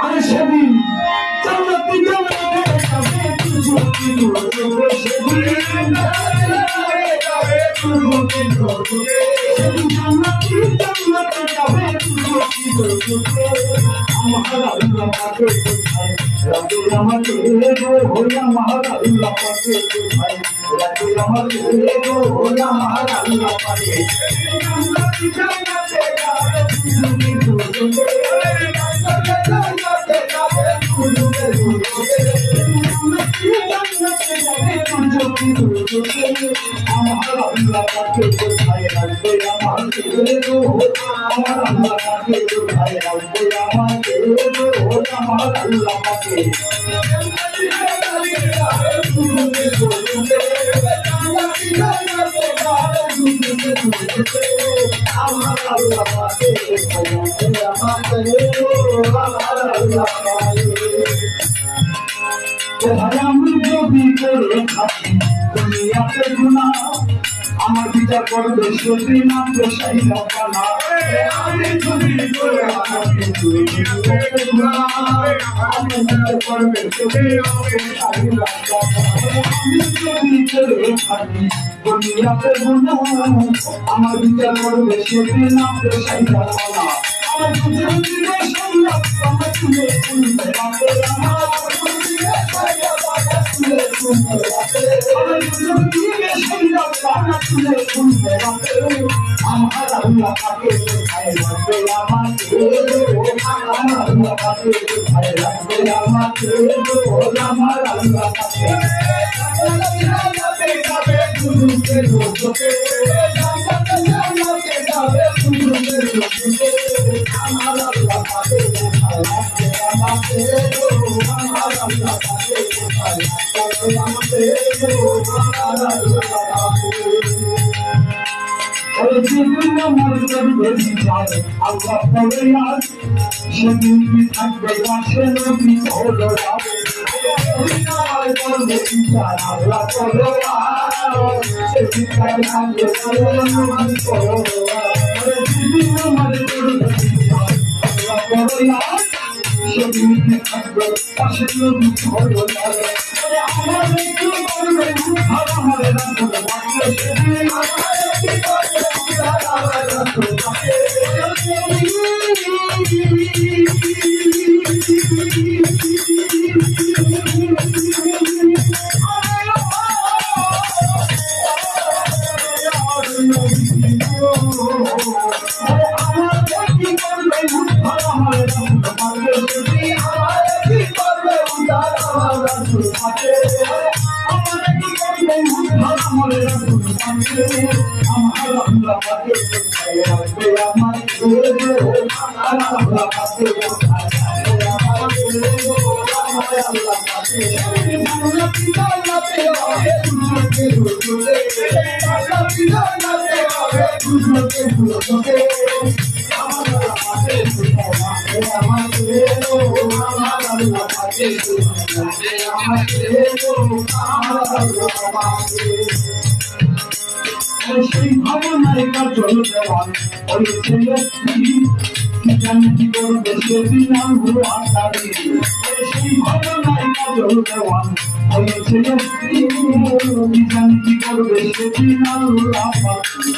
আর সেদিন জান্নাতি জান্নাতে যাবে সেদিন জান্নাতি জান্নাতে যাবে আমার আল্লাহ পাকে রাতে আমাকে গো হইয়া আমার আল্লাহ পাকে রাতে আমাকে গো হইয়া আমার আল্লাহ পাকে জান্নাতি জান্নাতে যাবে আমার আল্লাহ পাকে কোথায় রাখবে আমাকে আমার আল্লাহ পাকে কোথায় রাখবে আমাকে আমার আল্লাহ পাকে আমার আল্লাহ পাকে আমি যদি করে থাকি দুনিয়াতে গুনাহ আমার বিচার করবে সেদিন পেশাই না আমি যদি করে থাকি দুনিয়াতে গুনাহ আমার বিচার করবে সেদিন পেশাই না আমি যদি করে থাকি দুনিয়াতে গুনাহ আমার বিচার করবে সেদিন পেশাই না আমার যদি সম্মান আমার তুলে তুলবে আমার আমার আল্লাহ পাকে কোথায় রাখবে আমাকে আমার আল্লাহ পাকে কোথায় রাখবে আমাকে আমার আল্লাহ পাকে আল্লাহ বলে আজ সেদিন কি থাকবে পাশে নবী হলো আল্লাহ বলে সেদিন থাকবে সেদিন কি থাকবে পাশে নবী হলো আমার একটু করবে আমার সেই ভাবনায় কাজল দেওয়ান ওই ছেলে কি জানি কি করবে সেদিন আঙ্গুর আটারি সেই ভাবনায় কাজল দেওয়ান ওই ছেলে কি জানি কি করবে সেদিন আঙ্গুর আটারি